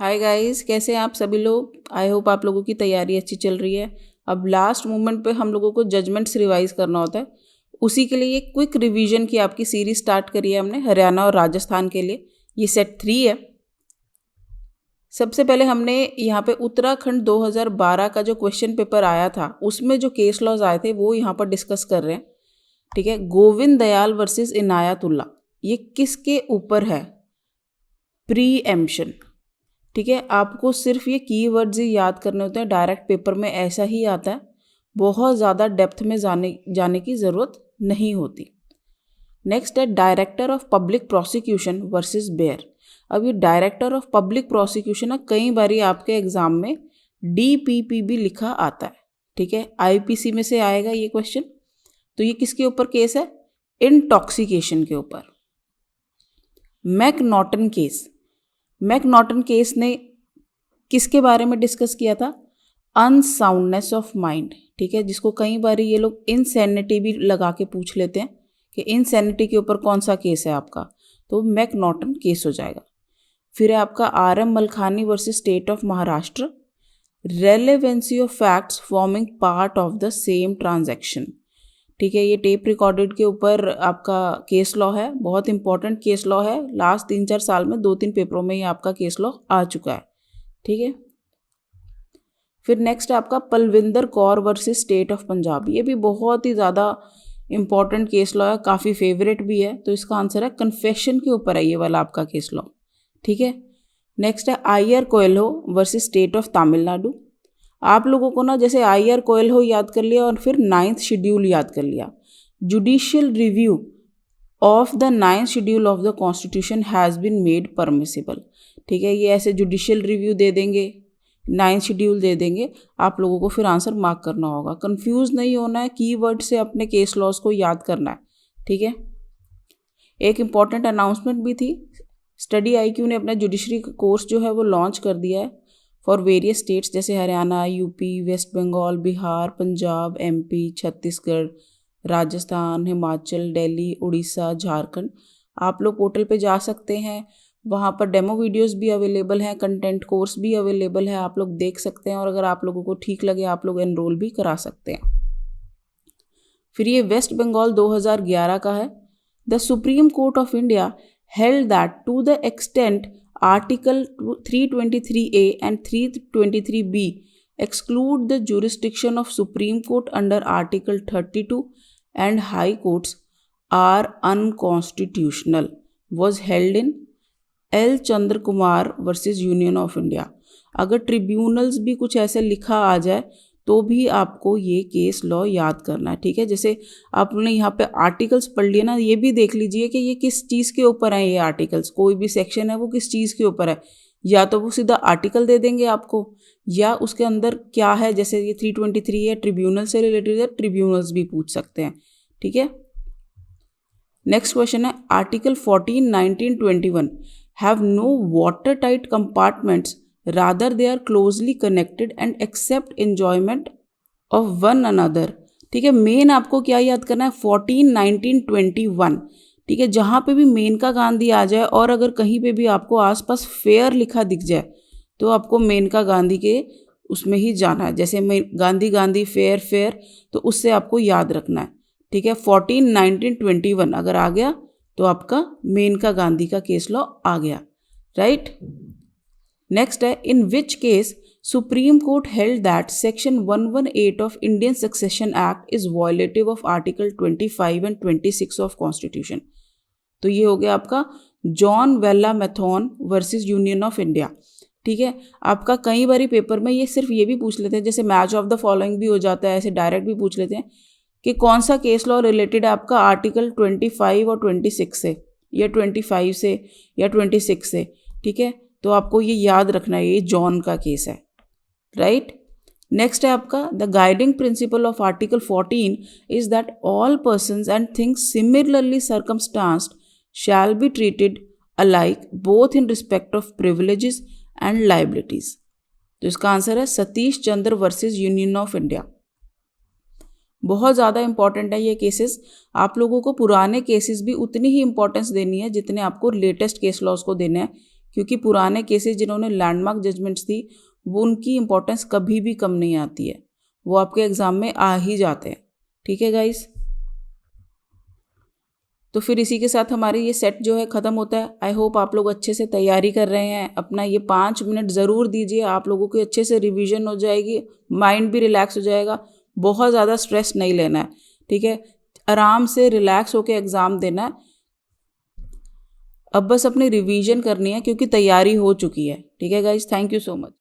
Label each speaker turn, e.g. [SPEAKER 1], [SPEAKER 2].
[SPEAKER 1] Hi guys, कैसे हैं आप सभी लोग। आई होप आप लोगों की तैयारी अच्छी चल रही है। अब लास्ट मोमेंट पे हम लोगों को जजमेंट्स रिवाइज करना होता है। उसी के लिए एक क्विक रिवीजन की आपकी सीरीज स्टार्ट करी है हमने हरियाणा और राजस्थान के लिए। ये सेट 3 है। सबसे पहले हमने यहाँ पे उत्तराखंड 2012 का जो क्वेश्चन पेपर आया था उसमें जो केस लॉज आए थे वो यहाँ पर डिस्कस कर रहे हैं। ठीक है, गोविंद दयाल वर्सेस इनायतुल्ला, ये किसके ऊपर है? प्रीएम्पशन। ठीक है, आपको सिर्फ ये कीवर्ड्स ही याद करने होते हैं, डायरेक्ट पेपर में ऐसा ही आता है, बहुत ज़्यादा डेप्थ में जाने की ज़रूरत नहीं होती। नेक्स्ट है director of public prosecution versus Beard. अब ये डायरेक्टर ऑफ पब्लिक प्रोसिक्यूशन है, कई बारी आपके एग्जाम में DPP भी लिखा आता है। ठीक है, IPC में से आएगा ये क्वेश्चन। तो ये किसके ऊपर केस है? इंटॉक्सिकेशन के ऊपर। McNaughton case. मैकनॉटन केस ने किसके बारे में डिस्कस किया था? Unsoundness of mind. ठीक है, जिसको कई बार ये लोग इनसैनिटी भी लगा के पूछ लेते हैं कि इनसैनिटी के ऊपर कौन सा केस है आपका, तो मैकनॉटन केस हो जाएगा। फिर है आपका RM Malkhani versus state of Maharashtra, relevancy of facts forming part of the same transaction. ठीक है, ये टेप रिकॉर्डेड के ऊपर आपका केस लॉ है, बहुत इंपॉर्टेंट केस लॉ है। लास्ट 3-4 साल में 2-3 पेपरों में ये आपका केस लॉ आ चुका है। ठीक है, फिर नेक्स्ट आपका Palwinder Kaur versus state of Punjab. ये भी बहुत ही ज़्यादा इंपॉर्टेंट केस लॉ है, काफ़ी फेवरेट भी है। तो इसका आंसर है कन्फेशन के ऊपर है ये वाला आपका केस लॉ। ठीक है, नेक्स्ट है IR Coelho versus state of Tamil Nadu. आप लोगों को ना जैसे आईआर कोएल्हो याद कर लिया और फिर 9th शेड्यूल याद कर लिया। Judicial review of the 9th schedule of the constitution has been made permissible. ठीक है, ये ऐसे जुडिशियल रिव्यू दे देंगे, 9th शेड्यूल दे देंगे, आप लोगों को फिर आंसर मार्क करना होगा। कंफ्यूज नहीं होना है, कीवर्ड से अपने केस लॉज को याद करना है। ठीक है, एक इम्पॉर्टेंट अनाउंसमेंट भी थी, स्टडी IQ ने अपना जुडिशरी कोर्स जो है वो लॉन्च कर दिया है फॉर वेरियस स्टेट्स जैसे Haryana, UP, West Bengal, Bihar, Punjab, MP, Chhattisgarh, Rajasthan, Himachal, Delhi, Orissa, Jharkhand. आप लोग पोर्टल पे जा सकते हैं, वहाँ पर डेमो वीडियोस भी अवेलेबल हैं, कंटेंट कोर्स भी अवेलेबल है, आप लोग देख सकते हैं और अगर आप लोगों को ठीक लगे आप लोग एनरोल भी करा सकते हैं। फिर ये वेस्ट बंगाल 2011 का है। The supreme court of India held that to the extent Article 323A and 323B exclude the jurisdiction of Supreme Court under Article 32 and High Courts are unconstitutional was held in L. Chandra Kumar versus Union of India। अगर tribunals भी कुछ ऐसे लिखा आ जाए तो भी आपको ये केस लॉ याद करना है। ठीक है, जैसे आपने यहाँ पे आर्टिकल्स पढ़ लिए ना, ये भी देख लीजिए कि ये किस चीज़ के ऊपर है। ये आर्टिकल्स, कोई भी सेक्शन है वो किस चीज़ के ऊपर है, या तो वो सीधा आर्टिकल दे देंगे आपको या उसके अंदर क्या है। जैसे ये 323 है, ट्रिब्यूनल से रिलेटेड है, ट्रिब्यूनल्स भी पूछ सकते हैं। ठीक है, नेक्स्ट क्वेश्चन है article 14, 19, 21 have no water tight compartments, rather they are closely connected and accept enjoyment of one another। ठीक है, मेन आपको क्या याद करना है? 14, 19, 21। ठीक है, जहाँ पे भी मेनका गांधी आ जाए और अगर कहीं पे भी आपको आसपास फेयर लिखा दिख जाए तो आपको मेनका गांधी के उसमें ही जाना है। जैसे गांधी गांधी फेयर फेयर, तो उससे आपको याद रखना है। ठीक है, 14, 19, 21 अगर आ गया तो आपका मेनका गांधी का केस लॉ आ गया। राइट, नेक्स्ट है in which case supreme court held that section 118 of Indian succession act is violative of article 25 and 26 of constitution. तो ये हो गया आपका John Vallamattom versus Union of India. ठीक है, आपका कई बारी पेपर में ये सिर्फ ये भी पूछ लेते हैं, जैसे मैच ऑफ द फॉलोइंग भी हो जाता है, ऐसे डायरेक्ट भी पूछ लेते हैं कि कौन सा केस लॉ रिलेटेड है आपका आर्टिकल 25 और 26 से, या 25 से या 26 से। ठीक है, तो आपको ये याद रखना है, ये जॉन का केस है। राइट, नेक्स्ट है आपका the guiding principle of article 14 is that all persons and things similarly circumstanced shall be treated alike both in respect of privileges and liabilities. तो इसका आंसर है Satish Chandra versus Union of India. बहुत ज़्यादा important है ये cases. आप लोगों को पुराने केसेस भी उतनी ही इंपॉर्टेंस देनी है जितने आपको लेटेस्ट केस लॉज को देने हैं, क्योंकि पुराने केसेस जिन्होंने लैंडमार्क जजमेंट्स दी वो उनकी इंपॉर्टेंस कभी भी कम नहीं आती है, वो आपके एग्ज़ाम में आ ही जाते हैं। ठीक है गाइस, तो फिर इसी के साथ हमारी ये सेट जो है ख़त्म होता है। आई होप आप लोग अच्छे से तैयारी कर रहे हैं, अपना ये 5 मिनट ज़रूर दीजिए, आप लोगों की अच्छे से रिवीजन हो जाएगी, माइंड भी रिलैक्स हो जाएगा। बहुत ज़्यादा स्ट्रेस नहीं लेना है, ठीक है, आराम से रिलैक्स होकर एग्ज़ाम देना है। अब बस अपनी रिवीजन करनी है क्योंकि तैयारी हो चुकी है। ठीक है guys, thank you so much.